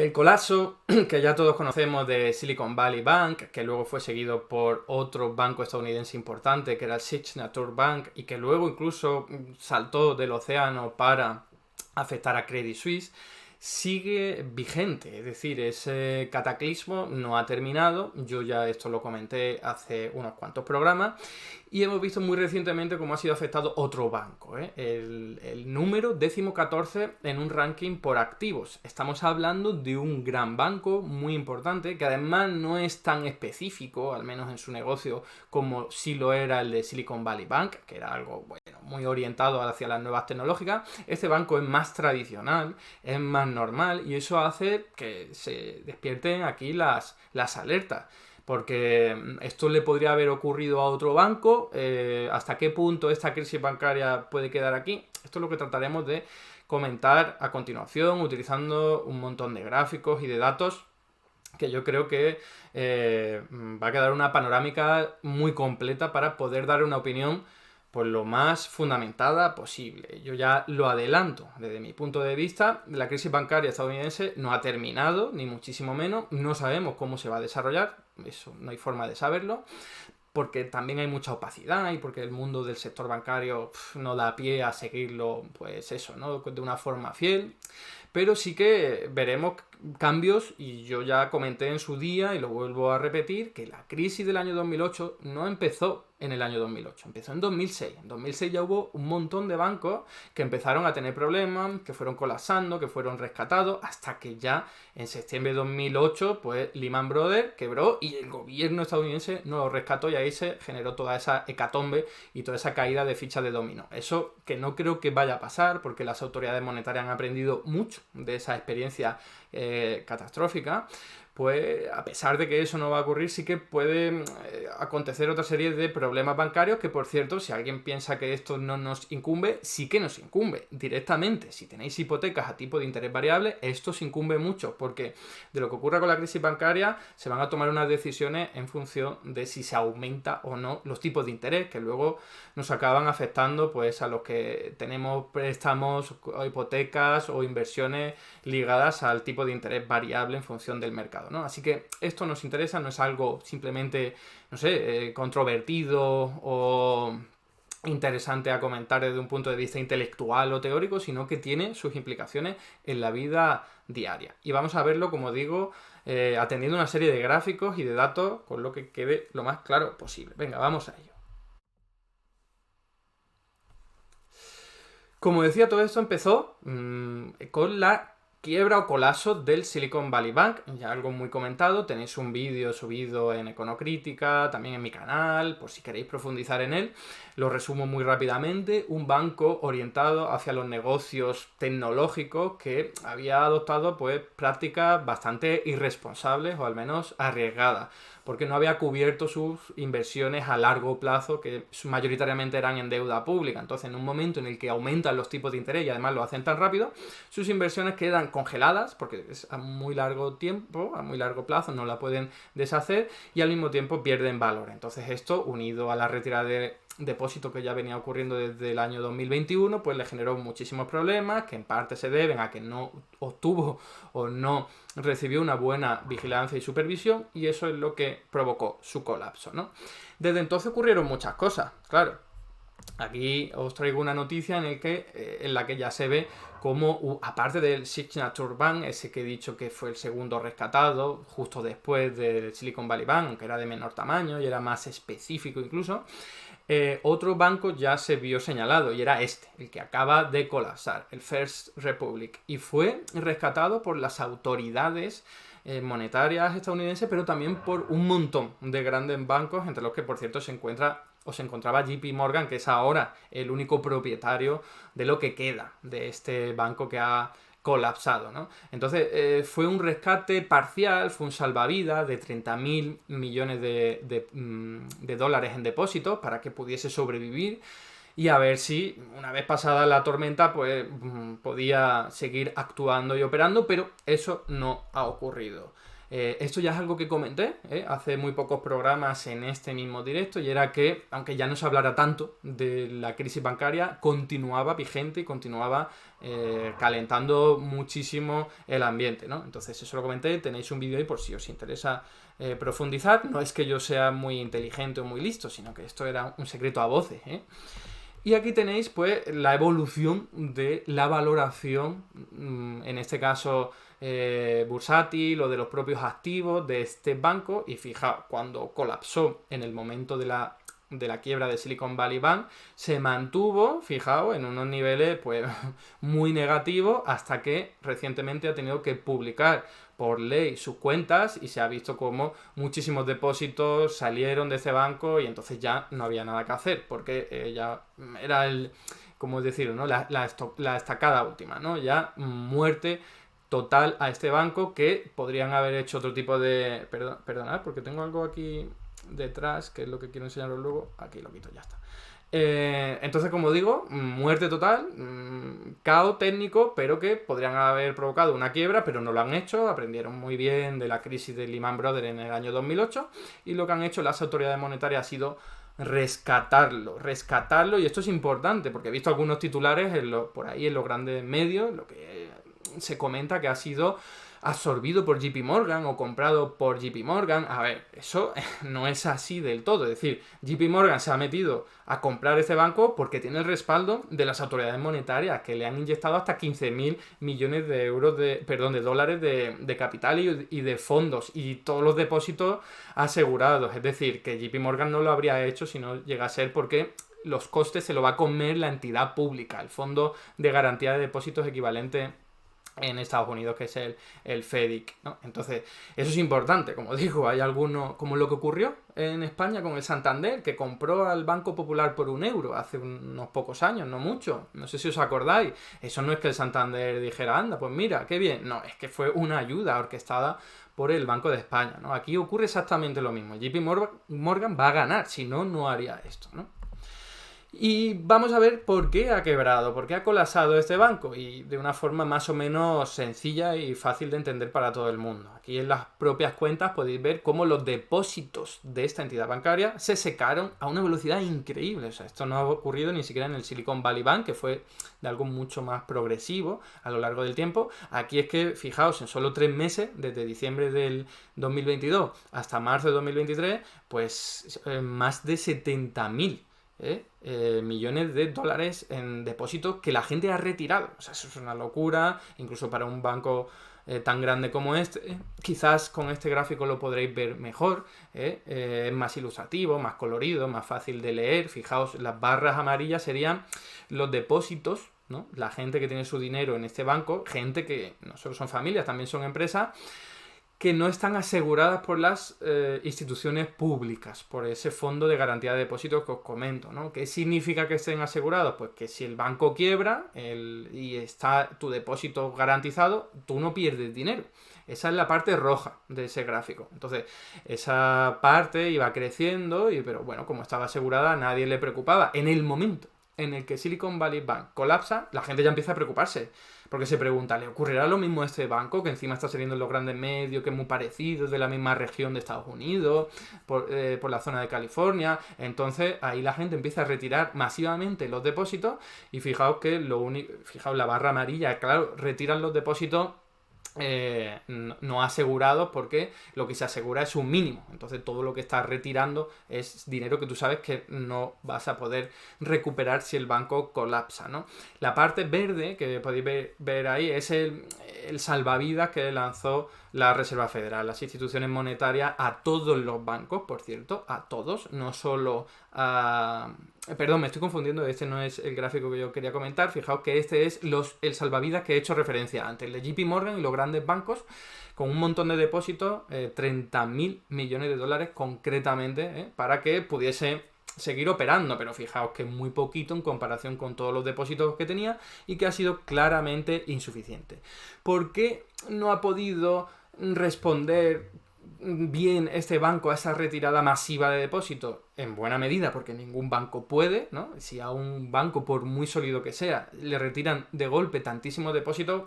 El colapso que ya todos conocemos de Silicon Valley Bank, que luego fue seguido por otro banco estadounidense importante, que era el Signature Bank, y que luego incluso saltó del océano para afectar a Credit Suisse, sigue vigente. Es decir, ese cataclismo no ha terminado. Yo ya esto lo comenté hace unos cuantos programas. Y hemos visto muy recientemente cómo ha sido afectado otro banco, ¿eh? El número 14 en un ranking por activos. Estamos hablando de un gran banco muy importante, que además no es tan específico, al menos en su negocio, como sí lo era el de Silicon Valley Bank, que era algo, bueno, muy orientado hacia las nuevas tecnológicas. Este banco es más tradicional, es más normal, y eso hace que se despierten aquí las alertas. Porque esto le podría haber ocurrido a otro banco. ¿Hasta qué punto esta crisis bancaria puede quedar aquí? Esto es lo que trataremos de comentar a continuación, utilizando un montón de gráficos y de datos que yo creo que va a quedar una panorámica muy completa para poder dar una opinión pues lo más fundamentada posible. Yo ya lo adelanto, desde mi punto de vista, la crisis bancaria estadounidense no ha terminado, ni muchísimo menos, no sabemos cómo se va a desarrollar, eso no hay forma de saberlo, porque también hay mucha opacidad y porque el mundo del sector bancario no da pie a seguirlo, pues eso, ¿no? De una forma fiel. Pero sí que veremos cambios, y yo ya comenté en su día y lo vuelvo a repetir, que la crisis del año 2008 no empezó en el año 2008, empezó en 2006. En 2006 ya hubo un montón de bancos que empezaron a tener problemas, que fueron colapsando, que fueron rescatados, hasta que ya en septiembre de 2008 pues Lehman Brothers quebró y el gobierno estadounidense no lo rescató, y ahí se generó toda esa hecatombe y toda esa caída de fichas de dominó. Eso que no creo que vaya a pasar, porque las autoridades monetarias han aprendido mucho de esa experiencia catastrófica. Pues a pesar de que eso no va a ocurrir, sí que puede acontecer otra serie de problemas bancarios que, por cierto, si alguien piensa que esto no nos incumbe, sí que nos incumbe directamente. Si tenéis hipotecas a tipo de interés variable, esto os incumbe mucho, porque de lo que ocurra con la crisis bancaria se van a tomar unas decisiones en función de si se aumenta o no los tipos de interés, que luego nos acaban afectando pues a los que tenemos préstamos, hipotecas o inversiones ligadas al tipo de interés variable en función del mercado, ¿no? Así que esto nos interesa, no es algo simplemente, no sé, controvertido o interesante a comentar desde un punto de vista intelectual o teórico, sino que tiene sus implicaciones en la vida diaria. Y vamos a verlo, como digo, atendiendo una serie de gráficos y de datos con lo que quede lo más claro posible. Venga, vamos a ello. Como decía, todo esto empezó con la quiebra o colapso del Silicon Valley Bank, ya algo muy comentado, tenéis un vídeo subido en Econocrítica, también en mi canal, por si queréis profundizar en él. Lo resumo muy rápidamente: un banco orientado hacia los negocios tecnológicos que había adoptado pues prácticas bastante irresponsables, o al menos arriesgadas, porque no había cubierto sus inversiones a largo plazo, que mayoritariamente eran en deuda pública. Entonces, en un momento en el que aumentan los tipos de interés y además lo hacen tan rápido, sus inversiones quedan congeladas, porque es a muy largo tiempo, a muy largo plazo, no la pueden deshacer, y al mismo tiempo pierden valor. Entonces esto, unido a la retirada de depósito que ya venía ocurriendo desde el año 2021, pues le generó muchísimos problemas, que en parte se deben a que no obtuvo o no recibió una buena vigilancia y supervisión, y eso es lo que provocó su colapso, ¿no? Desde entonces ocurrieron muchas cosas, claro. Aquí os traigo una noticia en la que ya se ve cómo, aparte del Signature Bank, ese que he dicho que fue el segundo rescatado, justo después del Silicon Valley Bank, que era de menor tamaño y era más específico incluso, otro banco ya se vio señalado, y era este, el que acaba de colapsar, el First Republic, y fue rescatado por las autoridades monetarias estadounidenses, pero también por un montón de grandes bancos, entre los que, por cierto, se encontraba JP Morgan, que es ahora el único propietario de lo que queda de este banco que ha colapsado, ¿no? Entonces fue un rescate parcial, fue un salvavidas de 30.000 millones de dólares en depósitos para que pudiese sobrevivir, y a ver si, una vez pasada la tormenta, pues podía seguir actuando y operando, pero eso no ha ocurrido. Esto ya es algo que comenté hace muy pocos programas en este mismo directo, y era que, aunque ya no se hablara tanto de la crisis bancaria, continuaba vigente y continuaba calentando muchísimo el ambiente, ¿no? Entonces eso lo comenté, tenéis un vídeo ahí por si os interesa profundizar. No es que yo sea muy inteligente o muy listo, sino que esto era un secreto a voces, ¿eh? Y aquí tenéis pues la evolución de la valoración, en este caso bursátil o de los propios activos de este banco. Y fijaos, cuando colapsó en el momento de la quiebra de Silicon Valley Bank, se mantuvo, fijaos, en unos niveles pues muy negativos, hasta que recientemente ha tenido que publicar por ley sus cuentas y se ha visto como muchísimos depósitos salieron de ese banco y entonces ya no había nada que hacer, porque ya era ¿cómo decirlo?, ¿no? La estacada última, ¿no? Ya muerte total a este banco, que podrían haber hecho otro tipo de... Perdonad, porque tengo algo aquí detrás, que es lo que quiero enseñaros luego. Aquí lo quito, ya está. Entonces, como digo, muerte total, caos técnico, pero que podrían haber provocado una quiebra, pero no lo han hecho. Aprendieron muy bien de la crisis de Lehman Brothers en el año 2008, y lo que han hecho las autoridades monetarias ha sido rescatarlo, y esto es importante porque he visto algunos titulares por ahí en los grandes medios, lo que se comenta que ha sido absorbido por JP Morgan o comprado por JP Morgan. A ver, eso no es así del todo. Es decir, JP Morgan se ha metido a comprar este banco porque tiene el respaldo de las autoridades monetarias, que le han inyectado hasta 15.000 millones de euros de dólares de capital y de fondos, y todos los depósitos asegurados. Es decir, que JP Morgan no lo habría hecho si no llega a ser porque los costes se lo va a comer la entidad pública, el Fondo de Garantía de Depósitos equivalente en Estados Unidos, que es el FEDIC, ¿no? Entonces, eso es importante. Como digo, hay algunos, como lo que ocurrió en España con el Santander, que compró al Banco Popular por 1 euro hace unos pocos años, no mucho. No sé si os acordáis. Eso no es que el Santander dijera, anda, pues mira, qué bien. No, es que fue una ayuda orquestada por el Banco de España, ¿no? Aquí ocurre exactamente lo mismo. JP Morgan va a ganar, si no, no haría esto, ¿no? Y vamos a ver por qué ha quebrado, por qué ha colapsado este banco, y de una forma más o menos sencilla y fácil de entender para todo el mundo. Aquí en las propias cuentas podéis ver cómo los depósitos de esta entidad bancaria se secaron a una velocidad increíble. O sea, esto no ha ocurrido ni siquiera en el Silicon Valley Bank, que fue de algo mucho más progresivo a lo largo del tiempo. Aquí es que, fijaos, en solo 3 meses, desde diciembre del 2022 hasta marzo de 2023, pues más de 70.000 millones de dólares en depósitos que la gente ha retirado. O sea, eso es una locura, incluso para un banco tan grande como este. Quizás con este gráfico lo podréis ver mejor, es más ilustrativo, más colorido, más fácil de leer. Fijaos, las barras amarillas serían los depósitos, ¿no? La gente que tiene su dinero en este banco, gente que no solo son familias, también son empresas, que no están aseguradas por las instituciones públicas, por ese fondo de garantía de depósitos que os comento, ¿no? ¿Qué significa que estén asegurados? Pues que si el banco quiebra y está tu depósito garantizado, tú no pierdes dinero. Esa es la parte roja de ese gráfico. Entonces, esa parte iba creciendo, pero bueno, como estaba asegurada, a nadie le preocupaba. En el momento en el que Silicon Valley Bank colapsa, la gente ya empieza a preocuparse. Porque se pregunta, ¿le ocurrirá lo mismo a este banco, que encima está saliendo en los grandes medios, que es muy parecido, es de la misma región de Estados Unidos, por la zona de California? Entonces ahí la gente empieza a retirar masivamente los depósitos, y fijaos que fijaos la barra amarilla, claro, retiran los depósitos no asegurados, porque lo que se asegura es un mínimo. Entonces todo lo que estás retirando es dinero que tú sabes que no vas a poder recuperar si el banco colapsa, ¿no? La parte verde que podéis ver ahí es el salvavidas que lanzó la Reserva Federal, las instituciones monetarias, a todos los bancos, por cierto, a todos, no solo a... Perdón, me estoy confundiendo, este no es el gráfico que yo quería comentar. Fijaos que este es el salvavidas que he hecho referencia antes, el de JP Morgan y los grandes bancos, con un montón de depósitos, 30.000 millones de dólares concretamente, para que pudiese seguir operando, pero fijaos que es muy poquito en comparación con todos los depósitos que tenía, y que ha sido claramente insuficiente. ¿Por qué no ha podido responder bien este banco a esa retirada masiva de depósitos? En buena medida porque ningún banco puede, ¿no? Si a un banco, por muy sólido que sea, le retiran de golpe tantísimos depósitos,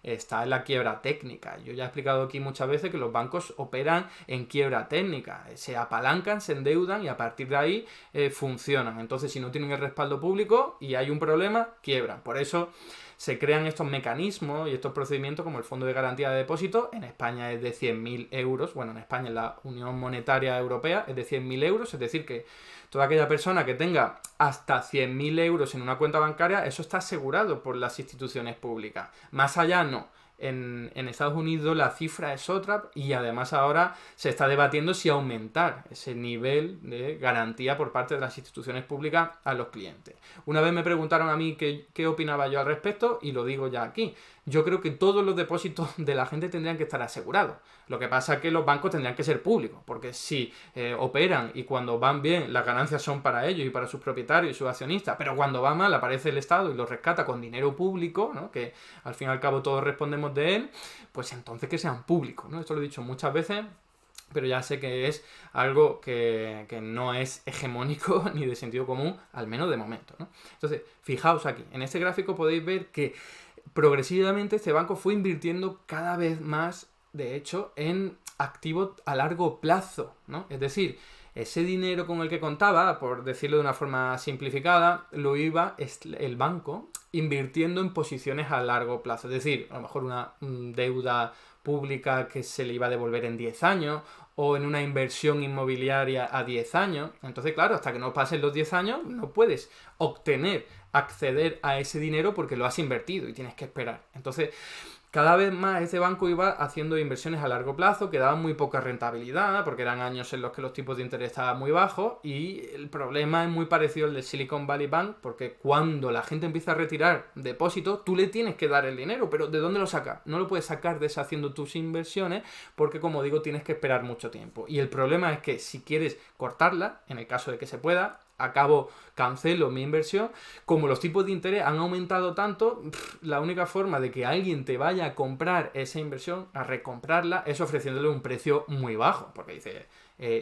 está en la quiebra técnica. Yo ya he explicado aquí muchas veces que los bancos operan en quiebra técnica, se apalancan, se endeudan y a partir de ahí funcionan. Entonces, si no tienen el respaldo público y hay un problema, quiebran. Por eso se crean estos mecanismos y estos procedimientos como el Fondo de Garantía de Depósitos. En España es de 100.000 euros. Bueno, en España, en la Unión Monetaria Europea, es de 100.000 euros. Es decir, que toda aquella persona que tenga hasta 100.000 euros en una cuenta bancaria, eso está asegurado por las instituciones públicas. Más allá, no. En Estados Unidos la cifra es otra y además ahora se está debatiendo si aumentar ese nivel de garantía por parte de las instituciones públicas a los clientes. Una vez me preguntaron a mí qué opinaba yo al respecto y lo digo ya aquí. Yo creo que todos los depósitos de la gente tendrían que estar asegurados. Lo que pasa es que los bancos tendrían que ser públicos, porque si operan y cuando van bien las ganancias son para ellos y para sus propietarios y sus accionistas, pero cuando va mal aparece el Estado y los rescata con dinero público, ¿no? Que al fin y al cabo todos respondemos de él, pues entonces que sean públicos, ¿no? Esto lo he dicho muchas veces, pero ya sé que es algo que no es hegemónico ni de sentido común, al menos de momento, ¿no? Entonces, fijaos aquí, en este gráfico podéis ver que progresivamente este banco fue invirtiendo cada vez más, de hecho, en activos a largo plazo, ¿no? Es decir, ese dinero con el que contaba, por decirlo de una forma simplificada, lo iba el banco invirtiendo en posiciones a largo plazo. Es decir, a lo mejor una deuda pública que se le iba a devolver en 10 años o en una inversión inmobiliaria a 10 años. Entonces, claro, hasta que no pasen los 10 años no puedes acceder a ese dinero porque lo has invertido y tienes que esperar. Entonces, cada vez más este banco iba haciendo inversiones a largo plazo que daban muy poca rentabilidad porque eran años en los que los tipos de interés estaban muy bajos y el problema es muy parecido al del Silicon Valley Bank porque cuando la gente empieza a retirar depósitos tú le tienes que dar el dinero, pero ¿de dónde lo sacas? No lo puedes sacar deshaciendo tus inversiones porque, como digo, tienes que esperar mucho tiempo y el problema es que si quieres cortarla, en el caso de que se pueda, cancelo mi inversión, como los tipos de interés han aumentado tanto, la única forma de que alguien te vaya a comprar esa inversión, a recomprarla, es ofreciéndole un precio muy bajo, porque dice,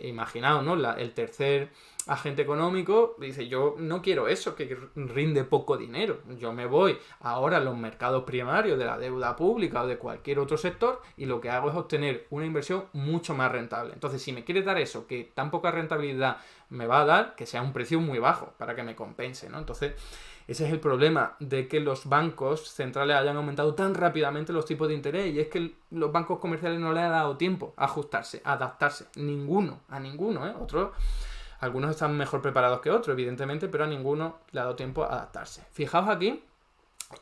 imaginaos, ¿no? El tercer agente económico dice, yo no quiero eso, que rinde poco dinero, yo me voy ahora a los mercados primarios de la deuda pública o de cualquier otro sector y lo que hago es obtener una inversión mucho más rentable. Entonces, si me quieres dar eso, que tan poca rentabilidad me va a dar, que sea un precio muy bajo para que me compense, ¿no? Entonces, ese es el problema de que los bancos centrales hayan aumentado tan rápidamente los tipos de interés y es que los bancos comerciales no les ha dado tiempo a ajustarse, a adaptarse. A ninguno, ¿eh? Algunos están mejor preparados que otros, evidentemente, pero a ninguno le ha dado tiempo a adaptarse. Fijaos aquí,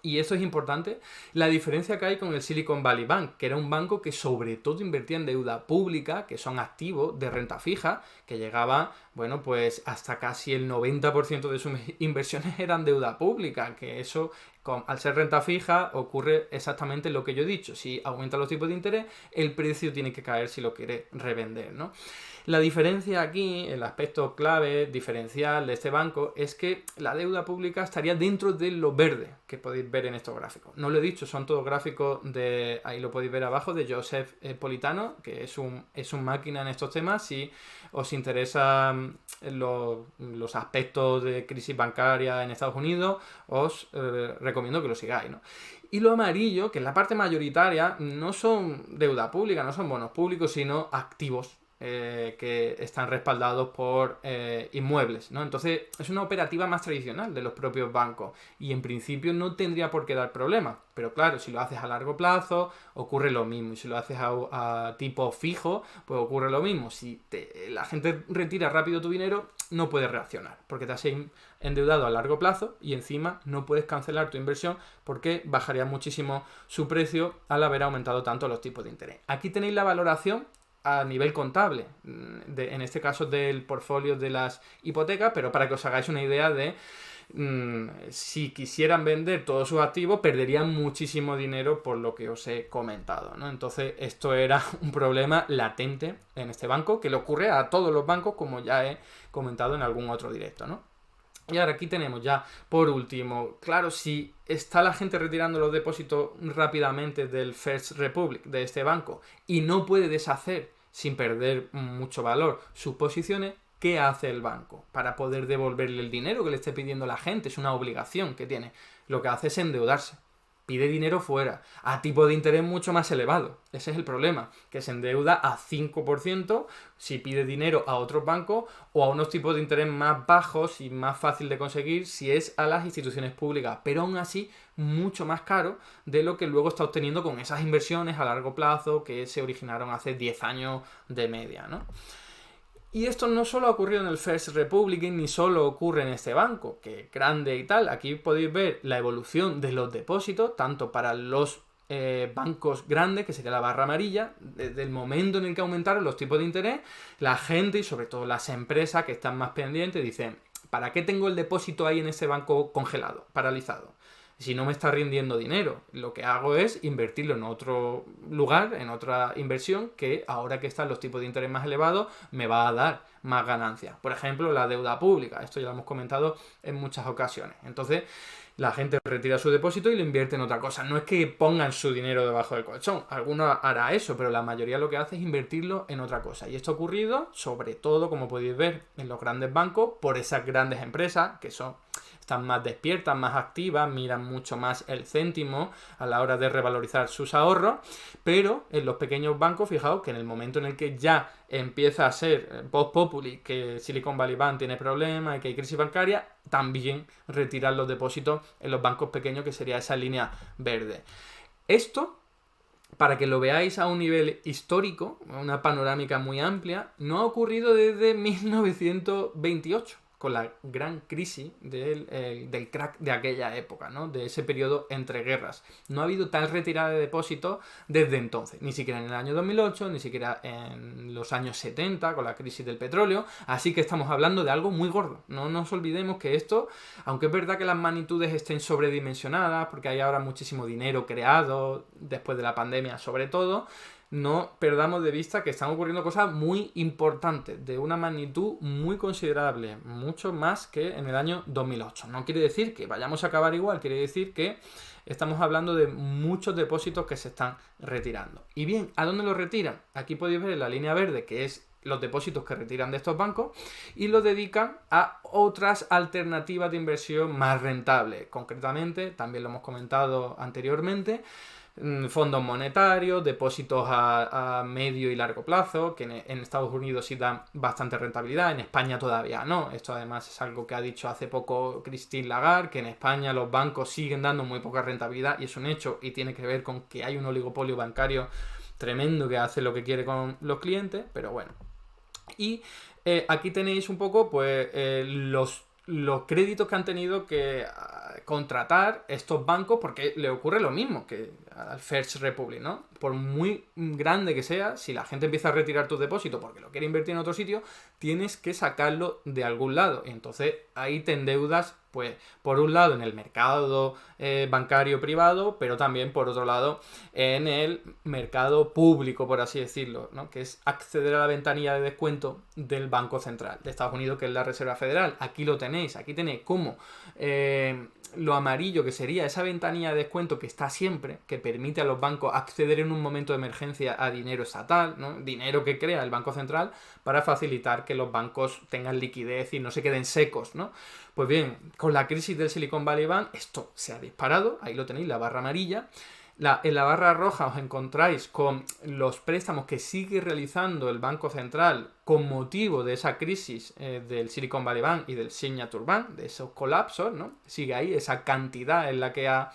y eso es importante, la diferencia que hay con el Silicon Valley Bank, que era un banco que sobre todo invertía en deuda pública, que son activos de renta fija, que llegaba, bueno, pues hasta casi el 90% de sus inversiones eran deuda pública, que eso, al ser renta fija, ocurre exactamente lo que yo he dicho. Si aumentan los tipos de interés, el precio tiene que caer si lo quieres revender, ¿no? La diferencia aquí, el aspecto clave, diferencial de este banco, es que la deuda pública estaría dentro de lo verde que podéis ver en estos gráficos. No lo he dicho, son todos gráficos de, ahí lo podéis ver abajo, de Joseph Politano, que es un máquina en estos temas. Si os interesan los aspectos de crisis bancaria en Estados Unidos, os recomiendo que lo sigáis, ¿no? Y lo amarillo, que es la parte mayoritaria, no son deuda pública, no son bonos públicos, sino activos que están respaldados por inmuebles, ¿no? Entonces es una operativa más tradicional de los propios bancos y en principio no tendría por qué dar problemas, pero claro, si lo haces a largo plazo ocurre lo mismo y si lo haces a tipo fijo pues ocurre lo mismo. Si la gente retira rápido tu dinero no puedes reaccionar porque te has endeudado a largo plazo y encima no puedes cancelar tu inversión porque bajaría muchísimo su precio al haber aumentado tanto los tipos de interés. Aquí tenéis la valoración a nivel contable, en este caso del portfolio de las hipotecas, pero para que os hagáis una idea de si quisieran vender todos sus activos perderían muchísimo dinero por lo que os he comentado, ¿no? Entonces esto era un problema latente en este banco que le ocurre a todos los bancos, como ya he comentado en algún otro directo, ¿no? Y ahora aquí tenemos ya, por último, claro, si está la gente retirando los depósitos rápidamente del First Republic, de este banco, y no puede deshacer sin perder mucho valor sus posiciones, ¿qué hace el banco para poder devolverle el dinero que le esté pidiendo la gente? Es una obligación que tiene. Lo que hace es endeudarse. pide dinero fuera, a tipo de interés mucho más elevado. Ese es el problema, que se endeuda a 5% si pide dinero a otros bancos o a unos tipos de interés más bajos y más fácil de conseguir si es a las instituciones públicas, pero aún así mucho más caro de lo que luego está obteniendo con esas inversiones a largo plazo que se originaron hace 10 años de media, ¿no? Y esto no solo ha ocurrido en el First Republic, ni solo ocurre en este banco, que es grande y tal. Aquí podéis ver la evolución de los depósitos, tanto para los bancos grandes, que sería la barra amarilla, desde el momento en el que aumentaron los tipos de interés, la gente y sobre todo las empresas que están más pendientes dicen, ¿para qué tengo el depósito ahí en ese banco congelado, paralizado? Si no me está rindiendo dinero, lo que hago es invertirlo en otro lugar, en otra inversión, que ahora que están los tipos de interés más elevados, me va a dar más ganancias. Por ejemplo, la deuda pública. Esto ya lo hemos comentado en muchas ocasiones. Entonces, la gente retira su depósito y lo invierte en otra cosa. No es que pongan su dinero debajo del colchón. Alguno hará eso, pero la mayoría lo que hace es invertirlo en otra cosa. Y esto ha ocurrido, sobre todo, como podéis ver, en los grandes bancos, por esas grandes empresas que están más despiertas, más activas, miran mucho más el céntimo a la hora de revalorizar sus ahorros, pero en los pequeños bancos, fijaos que en el momento en el que ya empieza a ser post populi, que Silicon Valley Bank tiene problemas y que hay crisis bancaria, también retiran los depósitos en los bancos pequeños, que sería esa línea verde. Esto, para que lo veáis a un nivel histórico, una panorámica muy amplia, no ha ocurrido desde 1928. Con la gran crisis del crack de aquella época, ¿no? De ese periodo entre guerras. No ha habido tal retirada de depósitos desde entonces, ni siquiera en el año 2008, ni siquiera en los años 70 con la crisis del petróleo, así que estamos hablando de algo muy gordo. No nos olvidemos que esto, aunque es verdad que las magnitudes estén sobredimensionadas, porque hay ahora muchísimo dinero creado después de la pandemia sobre todo, no perdamos de vista que están ocurriendo cosas muy importantes, de una magnitud muy considerable, mucho más que en el año 2008. No quiere decir que vayamos a acabar igual, quiere decir que estamos hablando de muchos depósitos que se están retirando. Y bien, ¿a dónde los retiran? Aquí podéis ver la línea verde, que es los depósitos que retiran de estos bancos, y los dedican a otras alternativas de inversión más rentables. Concretamente, también lo hemos comentado anteriormente, fondos monetarios, depósitos a medio y largo plazo, que en Estados Unidos sí dan bastante rentabilidad, en España todavía no. Esto además es algo que ha dicho hace poco Christine Lagarde, que en España los bancos siguen dando muy poca rentabilidad, y es un hecho, y tiene que ver con que hay un oligopolio bancario tremendo que hace lo que quiere con los clientes, pero bueno. Y aquí tenéis un poco pues los créditos que han tenido que contratar estos bancos, porque le ocurre lo mismo que al First Republic, ¿no? Por muy grande que sea, si la gente empieza a retirar tus depósitos porque lo quiere invertir en otro sitio, tienes que sacarlo de algún lado. Y entonces ahí te endeudas, pues, por un lado en el mercado bancario privado, pero también por otro lado en el mercado público, por así decirlo, ¿no? Que es acceder a la ventanilla de descuento del Banco Central de Estados Unidos, que es la Reserva Federal. Aquí lo tenéis, aquí tenéis como lo amarillo, que sería esa ventanilla de descuento que está siempre, que permite a los bancos acceder en un momento de emergencia a dinero estatal, ¿no? Dinero que crea el Banco Central para facilitar que los bancos tengan liquidez y no se queden secos, ¿no? Pues bien, con la crisis del Silicon Valley Bank esto se ha disparado, ahí lo tenéis, la barra amarilla. En la barra roja os encontráis con los préstamos que sigue realizando el Banco Central con motivo de esa crisis del Silicon Valley Bank y del Signature Bank, de esos colapsos, ¿no? Sigue ahí esa cantidad en la que ha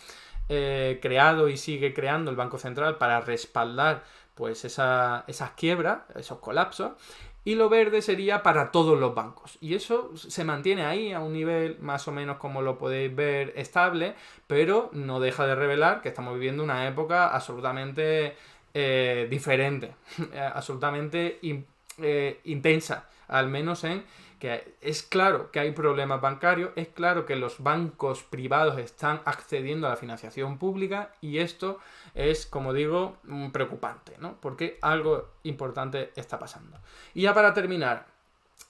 creado y sigue creando el Banco Central para respaldar pues esas quiebras, esos colapsos. Y lo verde sería para todos los bancos. Y eso se mantiene ahí a un nivel más o menos, como lo podéis ver, estable, pero no deja de revelar que estamos viviendo una época absolutamente diferente, absolutamente intensa, al menos en que es claro que hay problemas bancarios, es claro que los bancos privados están accediendo a la financiación pública, y esto es, como digo, preocupante, ¿no? Porque algo importante está pasando. Y ya para terminar,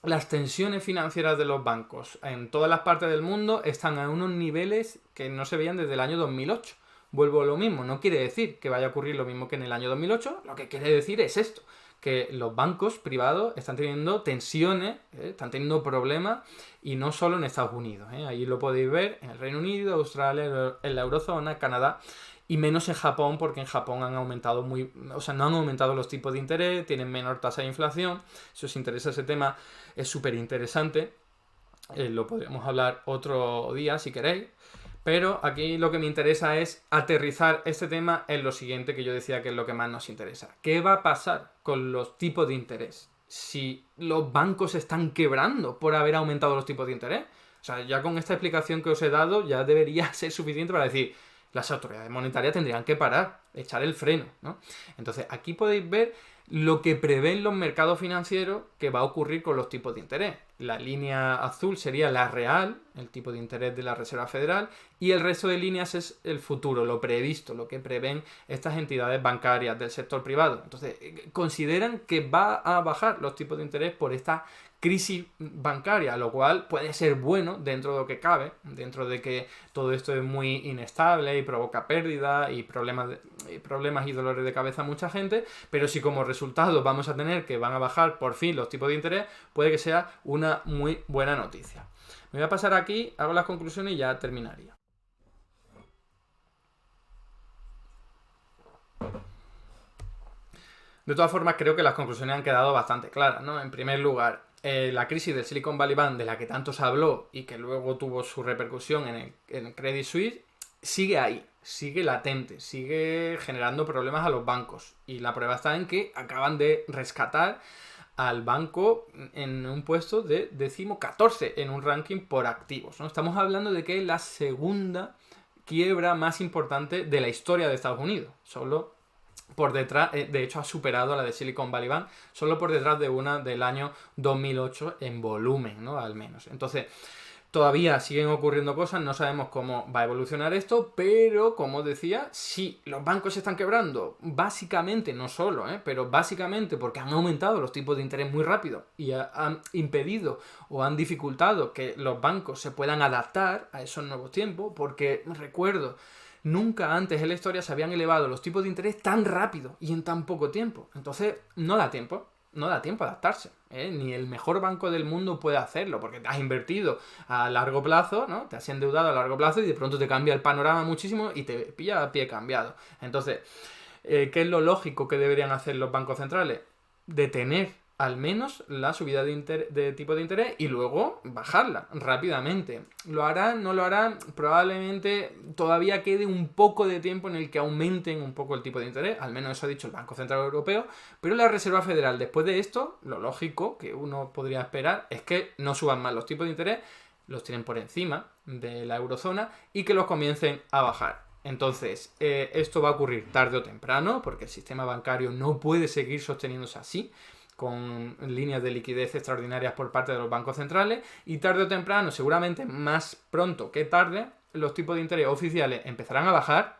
las tensiones financieras de los bancos en todas las partes del mundo están a unos niveles que no se veían desde el año 2008. Vuelvo a lo mismo, no quiere decir que vaya a ocurrir lo mismo que en el año 2008, lo que quiere decir es esto, que los bancos privados están teniendo tensiones, están teniendo problemas, y no solo en Estados Unidos. Ahí lo podéis ver en el Reino Unido, Australia, en la Eurozona, Canadá, y menos en Japón, porque en Japón han aumentado no han aumentado los tipos de interés, tienen menor tasa de inflación. Si os interesa ese tema, es súper interesante. Lo podríamos hablar otro día si queréis. Pero aquí lo que me interesa es aterrizar este tema en lo siguiente, que yo decía que es lo que más nos interesa. ¿Qué va a pasar con los tipos de interés si los bancos están quebrando por haber aumentado los tipos de interés? O sea, ya con esta explicación que os he dado ya debería ser suficiente para decir: las autoridades monetarias tendrían que parar, echar el freno, ¿no? Entonces, aquí podéis ver lo que prevén los mercados financieros que va a ocurrir con los tipos de interés. La línea azul sería la real, el tipo de interés de la Reserva Federal, y el resto de líneas es el futuro, lo previsto, lo que prevén estas entidades bancarias del sector privado. Entonces, consideran que va a bajar los tipos de interés por esta crisis bancaria, lo cual puede ser bueno dentro de lo que cabe, dentro de que todo esto es muy inestable y provoca pérdidas y problemas y dolores de cabeza a mucha gente, pero si como resultado vamos a tener que van a bajar por fin los tipos de interés, puede que sea una muy buena noticia. Me voy a pasar aquí, hago las conclusiones y ya terminaría. De todas formas, creo que las conclusiones han quedado bastante claras, ¿no? En primer lugar, la crisis del Silicon Valley Bank, de la que tanto se habló y que luego tuvo su repercusión en el Credit Suisse, sigue ahí, sigue latente, sigue generando problemas a los bancos. Y la prueba está en que acaban de rescatar al banco en un puesto de 14º en un ranking por activos, ¿no? Estamos hablando de que es la segunda quiebra más importante de la historia de Estados Unidos. Solo por detrás, de hecho ha superado a la de Silicon Valley Bank, solo por detrás de una del año 2008 en volumen, ¿no? Al menos. Entonces, todavía siguen ocurriendo cosas, no sabemos cómo va a evolucionar esto, pero como os decía, si los bancos se están quebrando, básicamente, no solo, pero básicamente porque han aumentado los tipos de interés muy rápido y han impedido o han dificultado que los bancos se puedan adaptar a esos nuevos tiempos, porque recuerdo, nunca antes en la historia se habían elevado los tipos de interés tan rápido y en tan poco tiempo. Entonces, no da tiempo a adaptarse, ni el mejor banco del mundo puede hacerlo, porque te has invertido a largo plazo, ¿no? Te has endeudado a largo plazo y de pronto te cambia el panorama muchísimo y te pilla a pie cambiado. Entonces, ¿qué es lo lógico que deberían hacer los bancos centrales? Detener al menos la subida de tipo de interés y luego bajarla rápidamente. ¿Lo harán? ¿No lo harán? Probablemente todavía quede un poco de tiempo en el que aumenten un poco el tipo de interés, al menos eso ha dicho el Banco Central Europeo, pero la Reserva Federal, después de esto, lo lógico que uno podría esperar es que no suban más los tipos de interés, los tienen por encima de la eurozona y que los comiencen a bajar. Entonces, esto va a ocurrir tarde o temprano, porque el sistema bancario no puede seguir sosteniéndose así, con líneas de liquidez extraordinarias por parte de los bancos centrales, y tarde o temprano, seguramente más pronto que tarde, los tipos de interés oficiales empezarán a bajar,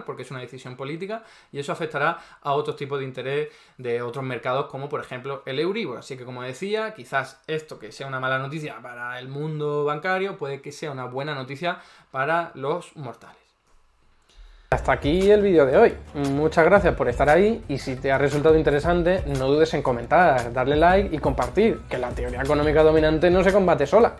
porque es una decisión política, y eso afectará a otros tipos de interés de otros mercados, como por ejemplo el Euribor. Así que, como decía, quizás esto que sea una mala noticia para el mundo bancario, puede que sea una buena noticia para los mortales. Hasta aquí el vídeo de hoy. Muchas gracias por estar ahí y si te ha resultado interesante, no dudes en comentar, darle like y compartir, que la teoría económica dominante no se combate sola.